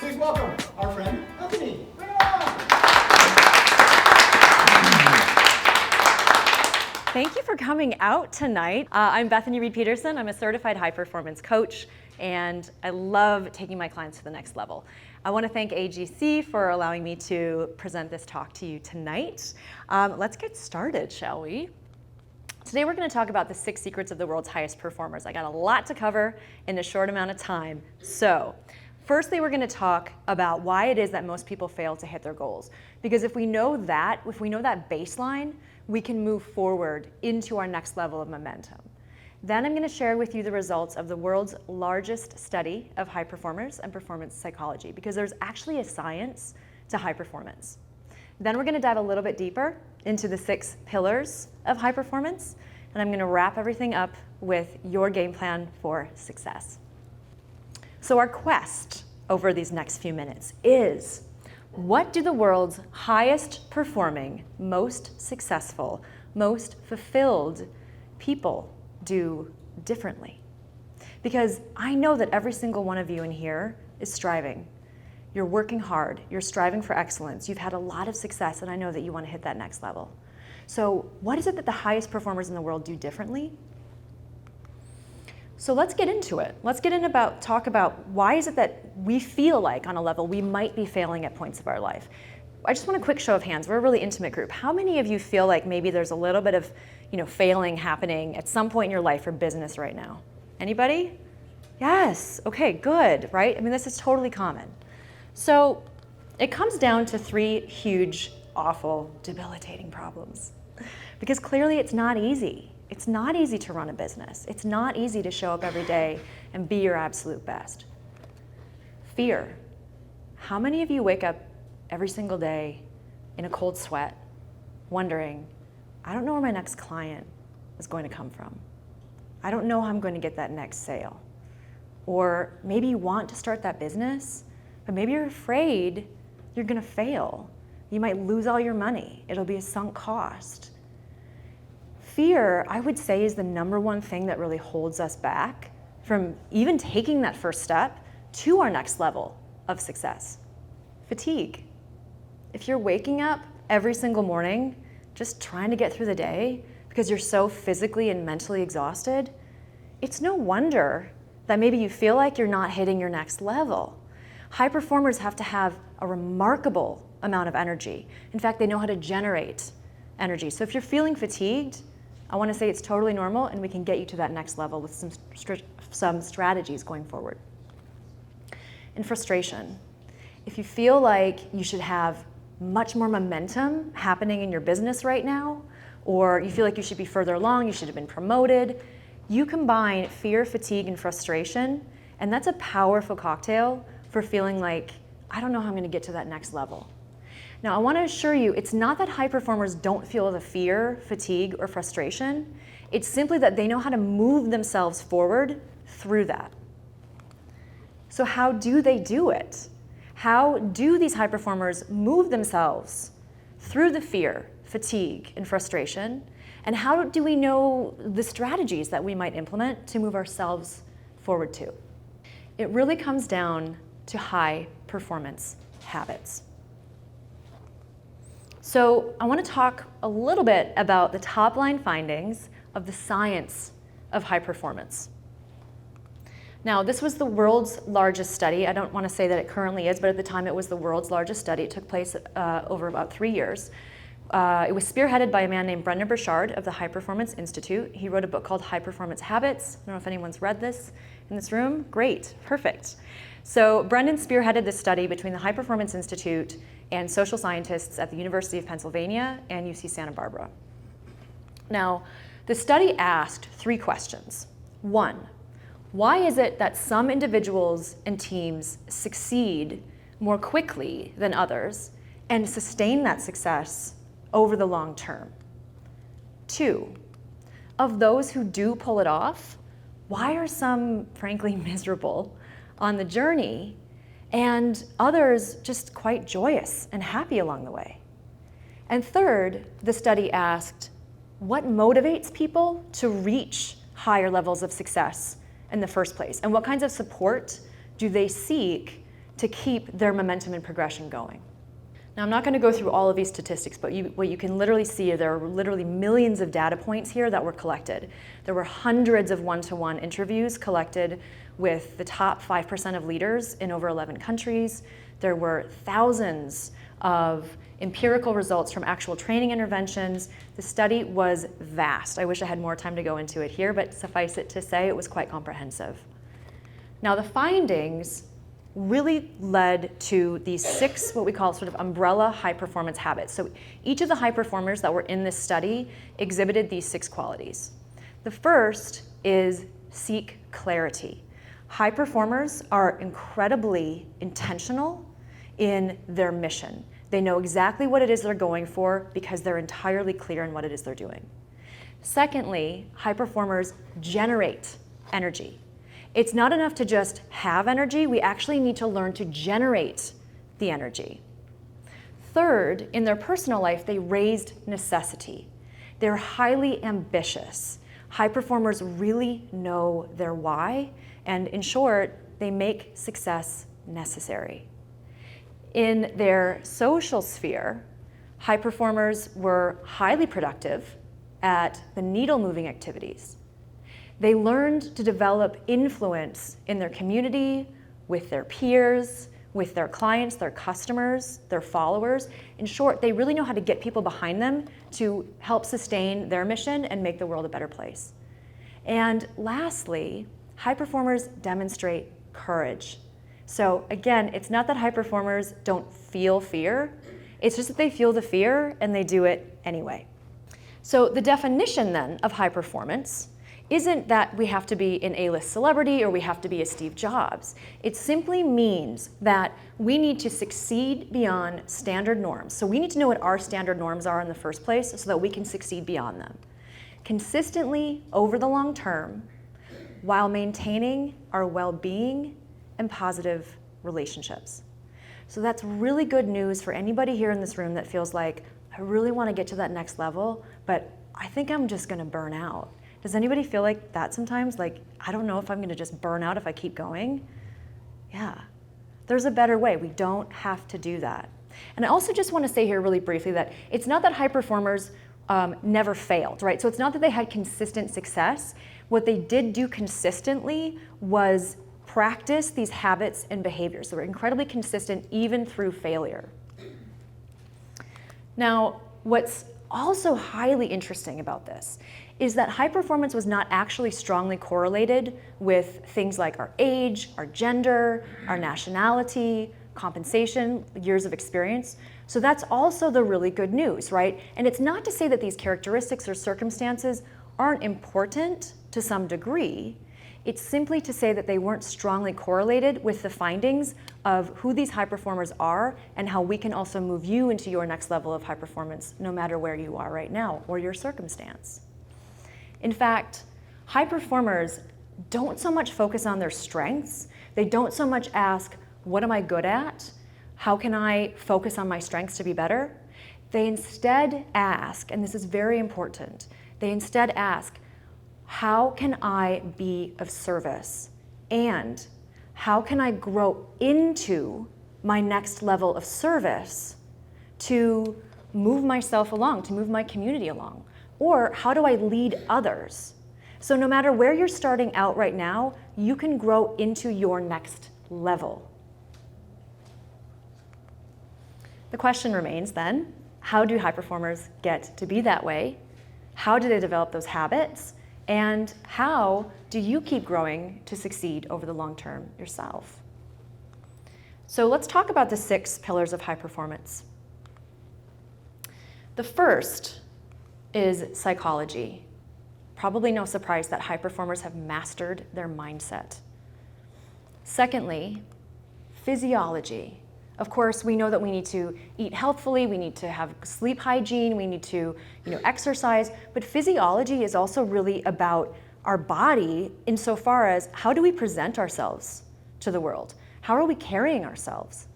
Please welcome our friend, Bethany. Bring her on. Thank you for coming out tonight. I'm Bethany Wrede Peterson. I'm a certified high performance coach, and I love taking my clients to the next level. I want to thank AGC for allowing me to present this talk to you tonight. Let's get started, shall we? Today we're going to talk about the 6 secrets of the world's highest performers. I got a lot to cover in a short amount of time. So, firstly, we're going to talk about why it is that most people fail to hit their goals. Because if we know that baseline, we can move forward into our next level of momentum. Then I'm going to share with you the results of the world's largest study of high performers and performance psychology, because there's actually a science to high performance. Then we're going to dive a little bit deeper into the 6 pillars of high performance, and I'm going to wrap everything up with your game plan for success. So our quest over these next few minutes is, what do the world's highest performing, most successful, most fulfilled people do differently? Because I know that every single one of you in here is striving. You're working hard, you're striving for excellence, you've had a lot of success, and I know that you want to hit that next level. So what is it that the highest performers in the world do differently? So let's get into it. Let's talk about why is it that we feel like on a level we might be failing at points of our life. I just want a quick show of hands. We're a really intimate group. How many of you feel like maybe there's a little bit of, failing happening at some point in your life or business right now? Anybody? Yes. Okay, good, right? I mean, this is totally common. So it comes down to 3 huge, awful, debilitating problems. Because clearly it's not easy. It's not easy to run a business. It's not easy to show up every day and be your absolute best. Fear. How many of you wake up every single day in a cold sweat, wondering, I don't know where my next client is going to come from. I don't know how I'm going to get that next sale. Or maybe you want to start that business, but maybe you're afraid you're going to fail. You might lose all your money. It'll be a sunk cost. Fear, I would say, is the #1 thing that really holds us back from even taking that first step to our next level of success. Fatigue. If you're waking up every single morning just trying to get through the day because you're so physically and mentally exhausted, it's no wonder that maybe you feel like you're not hitting your next level. High performers have to have a remarkable amount of energy. In fact, they know how to generate energy. So if you're feeling fatigued, I want to say it's totally normal, and we can get you to that next level with some strategies going forward. And frustration. If you feel like you should have much more momentum happening in your business right now, or you feel like you should be further along, you should have been promoted, you combine fear, fatigue, and frustration, and that's a powerful cocktail for feeling like, I don't know how I'm going to get to that next level. Now, I want to assure you, it's not that high performers don't feel the fear, fatigue, or frustration. It's simply that they know how to move themselves forward through that. So how do they do it? How do these high performers move themselves through the fear, fatigue, and frustration? And how do we know the strategies that we might implement to move ourselves forward too? It really comes down to high performance habits. So I want to talk a little bit about the top line findings of the science of high performance. Now, this was the world's largest study. I don't want to say that it currently is, but at the time it was the world's largest study. It took place over about 3 years. It was spearheaded by a man named Brendan Burchard of the High Performance Institute. He wrote a book called High Performance Habits. I don't know if anyone's read this in this room. Great, perfect. So Brendan spearheaded this study between the High Performance Institute and social scientists at the University of Pennsylvania and UC Santa Barbara. Now, the study asked 3 questions. 1, why is it that some individuals and teams succeed more quickly than others and sustain that success over the long term? 2, of those who do pull it off, why are some, frankly, miserable on the journey and others just quite joyous and happy along the way? And third, the study asked, what motivates people to reach higher levels of success in the first place? And what kinds of support do they seek to keep their momentum and progression going. Now, I'm not going to go through all of these statistics, but what you can literally see, there are literally millions of data points here that were collected. There were hundreds of one-to-one interviews collected with the top 5% of leaders in over 11 countries. There were thousands of empirical results from actual training interventions. The study was vast. I wish I had more time to go into it here, but suffice it to say, it was quite comprehensive. Now, the findings really led to these 6, what we call sort of umbrella high performance habits. So each of the high performers that were in this study exhibited these 6 qualities. The first is seek clarity. High performers are incredibly intentional in their mission. They know exactly what it is they're going for because they're entirely clear in what it is they're doing. Secondly, high performers generate energy. It's not enough to just have energy, we actually need to learn to generate the energy. Third, in their personal life, they raised necessity. They're highly ambitious. High performers really know their why, and in short, they make success necessary. In their social sphere, high performers were highly productive at the needle-moving activities. They learned to develop influence in their community, with their peers, with their clients, their customers, their followers. In short, they really know how to get people behind them to help sustain their mission and make the world a better place. And lastly, high performers demonstrate courage. So again, it's not that high performers don't feel fear, it's just that they feel the fear and they do it anyway. So the definition then of high performance isn't that we have to be an A-list celebrity or we have to be a Steve Jobs. It simply means that we need to succeed beyond standard norms. So we need to know what our standard norms are in the first place so that we can succeed beyond them. Consistently over the long term, while maintaining our well-being and positive relationships. So that's really good news for anybody here in this room that feels like, I really want to get to that next level, but I think I'm just going to burn out. Does anybody feel like that sometimes? Like, I don't know if I'm going to just burn out if I keep going? Yeah, there's a better way. We don't have to do that. And I also just want to say here really briefly that it's not that high performers never failed, right? So it's not that they had consistent success. What they did do consistently was practice these habits and behaviors. So we're incredibly consistent even through failure. Now, what's also highly interesting about this is that high performance was not actually strongly correlated with things like our age, our gender, our nationality, compensation, years of experience. So that's also the really good news, right? And it's not to say that these characteristics or circumstances aren't important to some degree. It's simply to say that they weren't strongly correlated with the findings of who these high performers are and how we can also move you into your next level of high performance no matter where you are right now or your circumstance. In fact, high performers don't so much focus on their strengths. They don't so much ask, what am I good at? How can I focus on my strengths to be better? They instead ask, and this is very important, they instead ask, how can I be of service? And how can I grow into my next level of service to move myself along, to move my community along? Or how do I lead others? So no matter where you're starting out right now, you can grow into your next level. The question remains then, how do high performers get to be that way? How do they develop those habits? And how do you keep growing to succeed over the long term yourself? So let's talk about the 6 pillars of high performance. The first is psychology. Probably no surprise that high performers have mastered their mindset. Secondly, physiology. Of course, we know that we need to eat healthfully, we need to have sleep hygiene, we need to exercise, but physiology is also really about our body insofar as how do we present ourselves to the world? How are we carrying ourselves?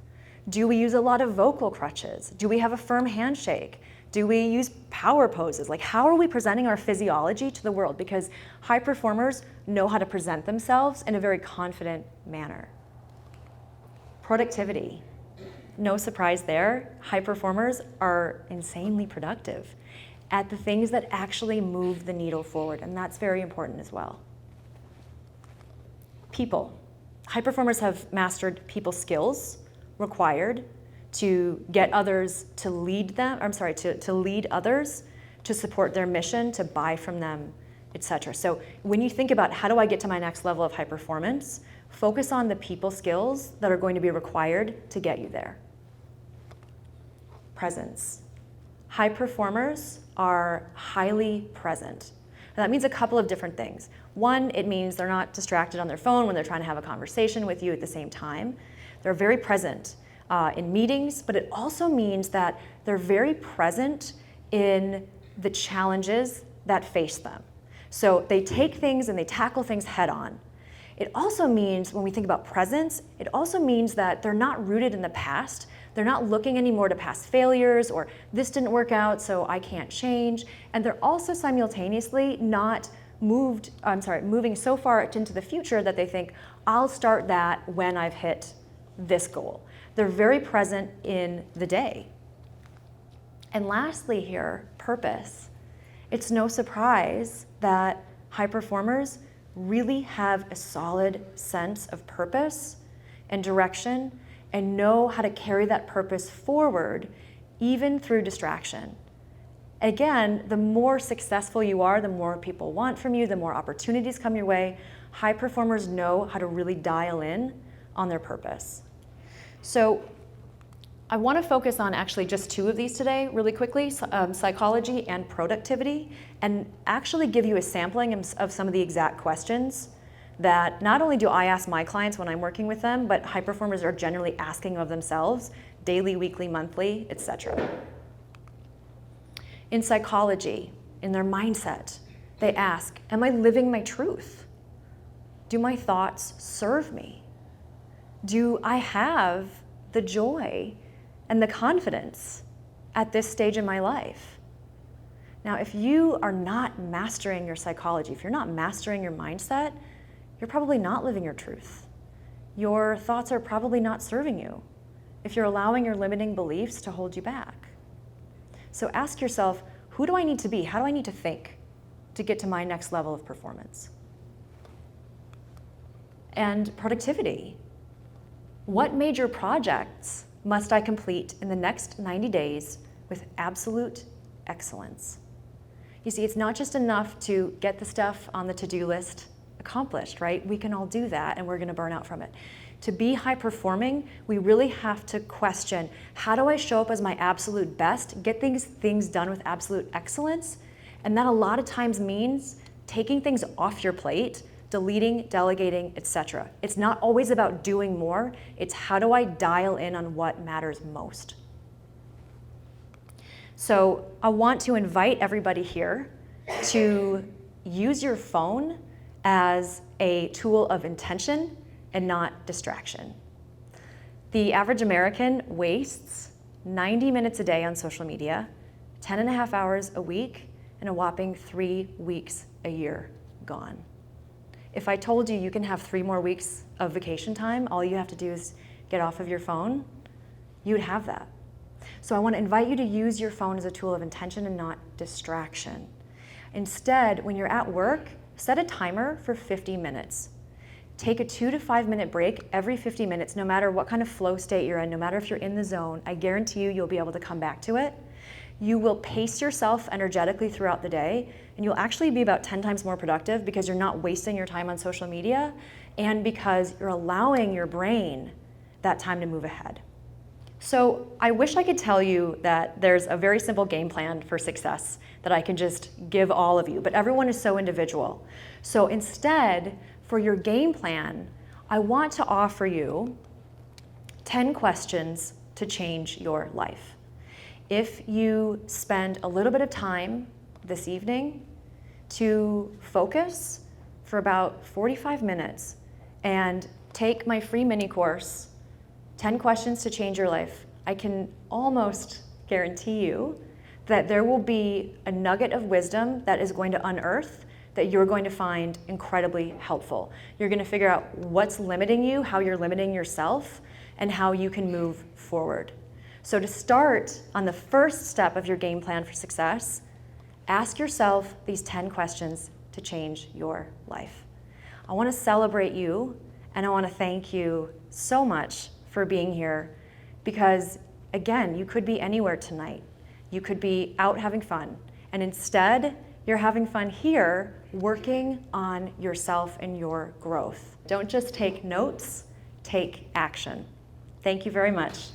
Do we use a lot of vocal crutches? Do we have a firm handshake? Do we use power poses? Like, how are we presenting our physiology to the world? Because high performers know how to present themselves in a very confident manner. Productivity. No surprise there. High performers are insanely productive at the things that actually move the needle forward, and that's very important as well. People. High performers have mastered people skills required to get others to lead them, to lead others, to support their mission, to buy from them, etc. So when you think about how do I get to my next level of high performance, focus on the people skills that are going to be required to get you there. Presence. High performers are highly present. Now, that means a couple of different things. One, it means they're not distracted on their phone when they're trying to have a conversation with you at the same time. They're very present in meetings, but it also means that they're very present in the challenges that face them. So they take things and they tackle things head on. It also means, when we think about presence, it also means that they're not rooted in the past. They're not looking anymore to past failures or this didn't work out, so I can't change. And they're also simultaneously not moving so far into the future that they think, I'll start that when I've hit this goal. They're very present in the day. And lastly here, purpose. It's no surprise that high performers really have a solid sense of purpose and direction and know how to carry that purpose forward even through distraction. Again, the more successful you are, the more people want from you, the more opportunities come your way. High performers know how to really dial in on their purpose. So I want to focus on actually just two of these today really quickly, psychology and productivity, and actually give you a sampling of some of the exact questions that not only do I ask my clients when I'm working with them, but high performers are generally asking of themselves daily, weekly, monthly, etc. In psychology, in their mindset, they ask, am I living my truth? Do my thoughts serve me? Do I have the joy and the confidence at this stage in my life? Now, if you are not mastering your psychology, if you're not mastering your mindset, you're probably not living your truth. Your thoughts are probably not serving you if you're allowing your limiting beliefs to hold you back. So ask yourself, who do I need to be? How do I need to think to get to my next level of performance? And productivity. What major projects must I complete in the next 90 days with absolute excellence? You see, it's not just enough to get the stuff on the to-do list accomplished, right? We can all do that and we're going to burn out from it. To be high performing, we really have to question, how do I show up as my absolute best, get things done with absolute excellence? And that a lot of times means taking things off your plate, deleting, delegating, etc. It's not always about doing more, it's how do I dial in on what matters most. So I want to invite everybody here to use your phone as a tool of intention and not distraction. The average American wastes 90 minutes a day on social media, 10 and a half hours a week, and a whopping 3 weeks a year gone. If I told you you can have 3 more weeks of vacation time, all you have to do is get off of your phone, you'd have that. So I want to invite you to use your phone as a tool of intention and not distraction. Instead, when you're at work, set a timer for 50 minutes. Take a 2 to 5 minute break every 50 minutes, no matter what kind of flow state you're in, no matter if you're in the zone. I guarantee you'll be able to come back to it. You will pace yourself energetically throughout the day, and you'll actually be about 10 times more productive because you're not wasting your time on social media and because you're allowing your brain that time to move ahead. So I wish I could tell you that there's a very simple game plan for success that I can just give all of you, but everyone is so individual. So instead, for your game plan, I want to offer you 10 questions to change your life. If you spend a little bit of time this evening to focus for about 45 minutes and take my free mini course, 10 questions to change your life, I can almost guarantee you that there will be a nugget of wisdom that is going to unearth that you're going to find incredibly helpful. You're going to figure out what's limiting you, how you're limiting yourself. and how you can move forward. So to start on the first step of your game plan for success, ask yourself these 10 questions to change your life. I want to celebrate you, and I want to thank you so much for being here, because again, you could be anywhere tonight. You could be out having fun, and instead, you're having fun here working on yourself and your growth. Don't just take notes, take action. Thank you very much.